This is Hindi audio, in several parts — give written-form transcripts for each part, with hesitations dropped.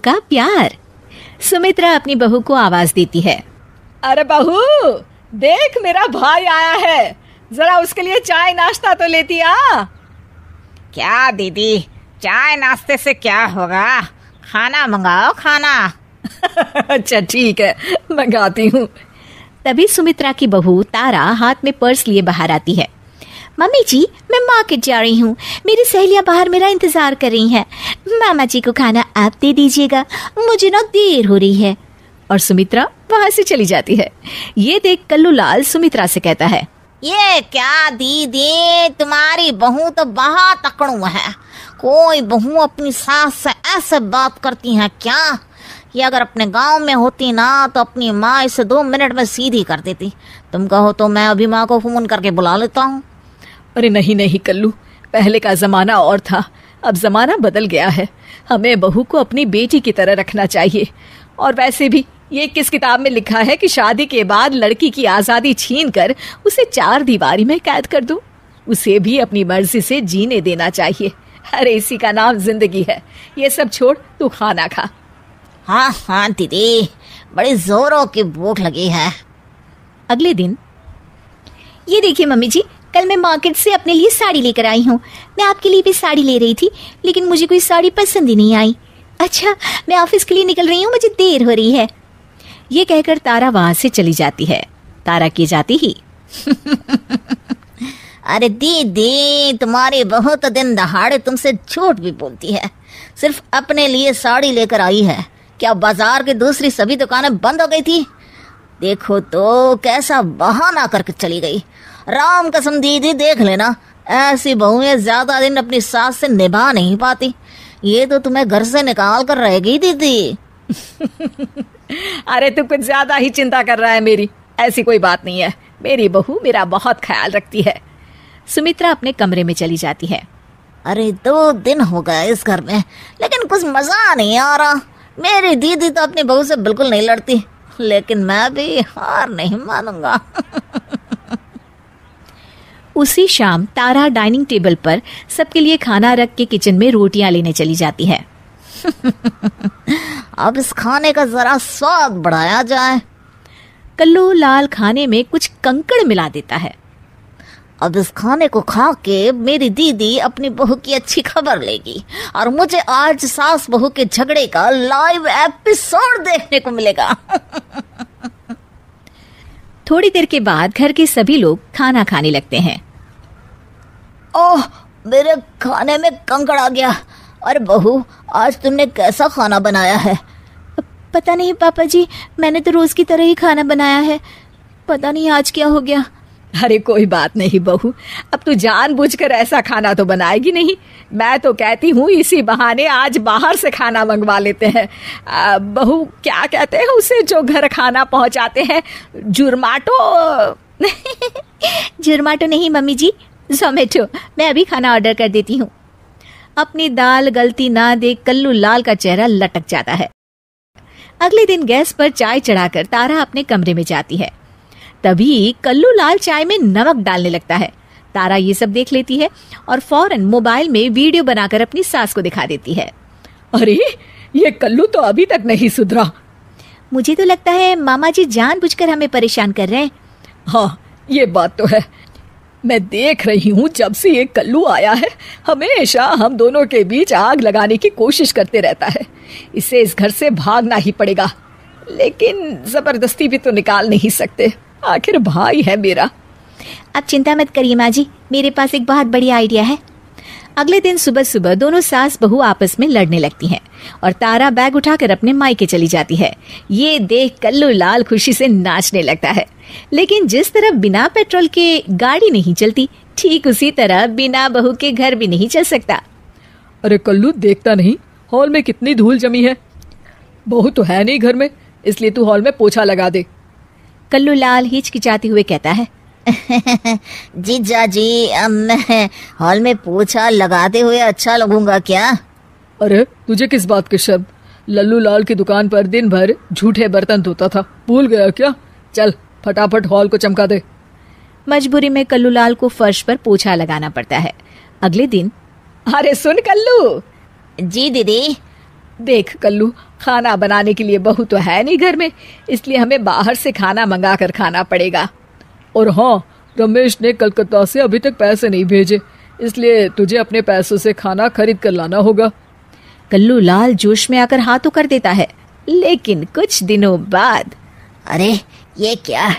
का प्यार। सुमित्रा अपनी बहू को आवाज देती है। अरे बहू, देख मेरा भाई आया है, जरा उसके लिए चाय नाश्ता तो लेती आ। क्या दीदी, चाय नाश्ते से क्या होगा, खाना मंगाओ खाना। अच्छा ठीक है, मंगाती हूँ। तभी सुमित्रा की बहू तारा हाथ में पर्स लिए बाहर आती है। मम्मी जी, मैं मार्केट जा रही हूँ, मेरी सहेलियाँ बाहर मेरा इंतजार कर रही हैं। मामा जी को खाना आप दे दीजिएगा, मुझे ना देर हो रही है। और सुमित्रा वहां से चली जाती है। ये देख कल्लू लाल सुमित्रा से कहता है, ये क्या दीदी, तुम्हारी बहू तो बहुत अकड़ू है। कोई बहू अपनी सास से ऐसे बात करती है क्या? ये अगर अपने गांव में होती ना तो अपनी माँ इसे 2 मिनट में सीधी कर देती। तुम कहो तो मैं अभी माँ को फोन करके बुला लेता हूँ। अरे नहीं नहीं कल्लू, पहले का जमाना और था, अब जमाना बदल गया है। हमें बहू को अपनी बेटी की तरह रखना चाहिए। और वैसे भी ये किस किताब में लिखा है कि शादी के बाद लड़की की आज़ादी छीन कर उसे 4 दीवारी में कैद कर दूं? उसे भी अपनी मर्जी से जीने देना चाहिए। अरे इसी का नाम जिंदगी है। ये सब छोड़, तू खाना खा। हाँ हाँ दीदी, बड़ी जोरों की भूख लगी है। अगले दिन, ये देखिए मम्मी जी, कल मैं मार्केट से अपने लिए साड़ी लेकर आई हूँ। मैं आपके लिए भी साड़ी ले रही थी, लेकिन मुझे कोई साड़ी पसंद ही नहीं आई। अच्छा, मैं ऑफिस के लिए निकल रही हूँ, मुझे देर हो रही है। ये कहकर तारा वहां से चली जाती है। तारा की जाती ही अरे दीदी, तुम्हारी बहू तो दिन दहाड़े तुमसे झूठ भी बोलती है। सिर्फ अपने लिए साड़ी लेकर आई है। क्या बाजार की दूसरी सभी दुकानें बंद हो गई थी? देखो तो कैसा बहाना करके चली गई। राम कसम दीदी, देख लेना, ऐसी बहुएं ज्यादा दिन अपनी सास से निभा नहीं पाती। ये तो तुम्हें घर से निकाल कर रहेगी दीदी। अरे तू कुछ ज्यादा ही चिंता कर रहा है मेरी। ऐसी कोई बात नहीं है, मेरी बहू मेरा बहुत ख्याल रखती है। सुमित्रा अपने कमरे में चली जाती है। अरे 2 दिन हो गए इस घर में, लेकिन कुछ मजा नहीं आ रहा। मेरी दीदी तो अपनी बहू से बिल्कुल नहीं लड़ती, लेकिन मैं भी हार नहीं मानूंगा। उसी शाम तारा डाइनिंग टेबल पर सबके लिए खाना रख के किचन में रोटियां लेने चली जाती है। अब इस खाने का जरा स्वाद बढ़ाया जाए। कल्लू लाल खाने में कुछ कंकड़ मिला देता है। अब इस खाने को खा के मेरी दीदी अपनी बहू की अच्छी खबर लेगी और मुझे आज सास बहू के झगड़े का लाइव एपिसोड देखने को मिलेगा। थोड़ी देर के बाद घर के सभी लोग खाना खाने लगते हैं। ओह, मेरे खाने में कंकड़ आ गया। अरे बहू, आज तुमने कैसा खाना बनाया है? पता नहीं पापा जी, मैंने तो रोज की तरह ही खाना बनाया है। पता नहीं आज क्या हो गया। अरे कोई बात नहीं बहू, अब तू जानबूझकर ऐसा खाना तो बनाएगी नहीं। मैं तो कहती हूँ इसी बहाने आज बाहर से खाना मंगवा लेते हैं। बहू, क्या कहते हैं उसे जो घर खाना पहुँचाते हैं? जुर्माटो? जुर्माटो नहीं मम्मी जी, जोमेटो। मैं अभी खाना ऑर्डर कर देती हूँ। अपनी दाल गलती ना देख कल्लू लाल का चेहरा लटक जाता है। अगले दिन गैस पर चाय चढ़ाकर तारा अपने कमरे में जाती है। तभी कल्लू लाल चाय में नमक डालने लगता है। तारा ये सब देख लेती है और फौरन मोबाइल में वीडियो बनाकर अपनी सास को दिखा देती है। अरे ये कल्लू तो अभी तक नहीं सुधरा। मुझे तो लगता है मामा जी जानबूझकर हमें परेशान कर रहे हैं। हाँ, ये बात तो है। मैं देख रही हूँ जब से ये कल्लू आया है, हमेशा हम दोनों के बीच आग लगाने की कोशिश करते रहता है। इसे इस घर से भागना ही पड़ेगा, लेकिन जबरदस्ती भी तो निकाल नहीं सकते। आखिर भाई है मेरा। आप चिंता मत करिए माँ जी, मेरे पास एक बहुत बढ़िया आइडिया है। अगले दिन सुबह सुबह दोनों सास बहू आपस में लड़ने लगती हैं और तारा बैग उठाकर अपने मायके चली जाती है। ये देख कल्लू लाल खुशी से नाचने लगता है। लेकिन जिस तरह बिना पेट्रोल के गाड़ी नहीं चलती, ठीक उसी तरह बिना बहू के घर भी नहीं चल सकता। अरे कल्लू, देखता नहीं हॉल में कितनी धूल जमी है? बहू तो है नहीं घर में, इसलिए तू हॉल में पोछा लगा दे। कल्लू लाल हिचकिचाते हुए कहता है। जीजा जी, मैं हॉल में पोछा लगाते हुए अच्छा लगूंगा क्या? अरे तुझे किस बात की शर्म? लल्लू लाल की दुकान पर दिन भर झूठे बर्तन धोता था, भूल गया क्या? चल फटाफट हॉल को चमका दे। मजबूरी में कल्लू लाल को फर्श पर पोछा लगाना पड़ता है। अगले दिन, अरे सुन कल्लू। जी दीदी। देख कल्लू, खाना बनाने के लिए बहू तो है नहीं घर में, इसलिए हमें बाहर से खाना मंगा कर खाना पड़ेगा। और हाँ, रमेश ने कलकत्ता से अभी तक पैसे नहीं भेजे, इसलिए तुझे अपने पैसों से खाना खरीद कर लाना होगा। कल्लू लाल जोश में आकर हाँ तो कर देता है, लेकिन कुछ दिनों बाद अरे ये क्या,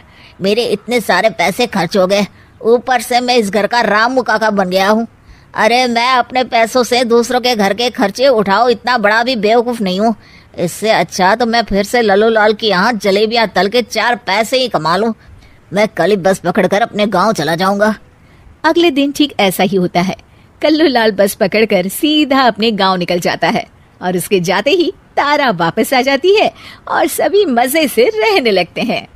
मेरे इतने सारे पैसे खर्च हो गए, ऊपर से मैं इस घर का रामू काका बन गया हूँ। अरे मैं अपने पैसों से दूसरों के घर के खर्चे उठाओ, इतना बड़ा भी बेवकूफ़ नहीं हूँ। इससे अच्छा तो मैं फिर से लल्लू लाल की यहाँ जलेबियाँ तल के 4 पैसे ही कमा लूँ। मैं कल ही बस पकड़कर अपने गांव चला जाऊंगा। अगले दिन ठीक ऐसा ही होता है। कल्लू लाल बस पकड़कर सीधा अपने गांव निकल जाता है और उसके जाते ही तारा वापस आ जाती है और सभी मजे से रहने लगते हैं।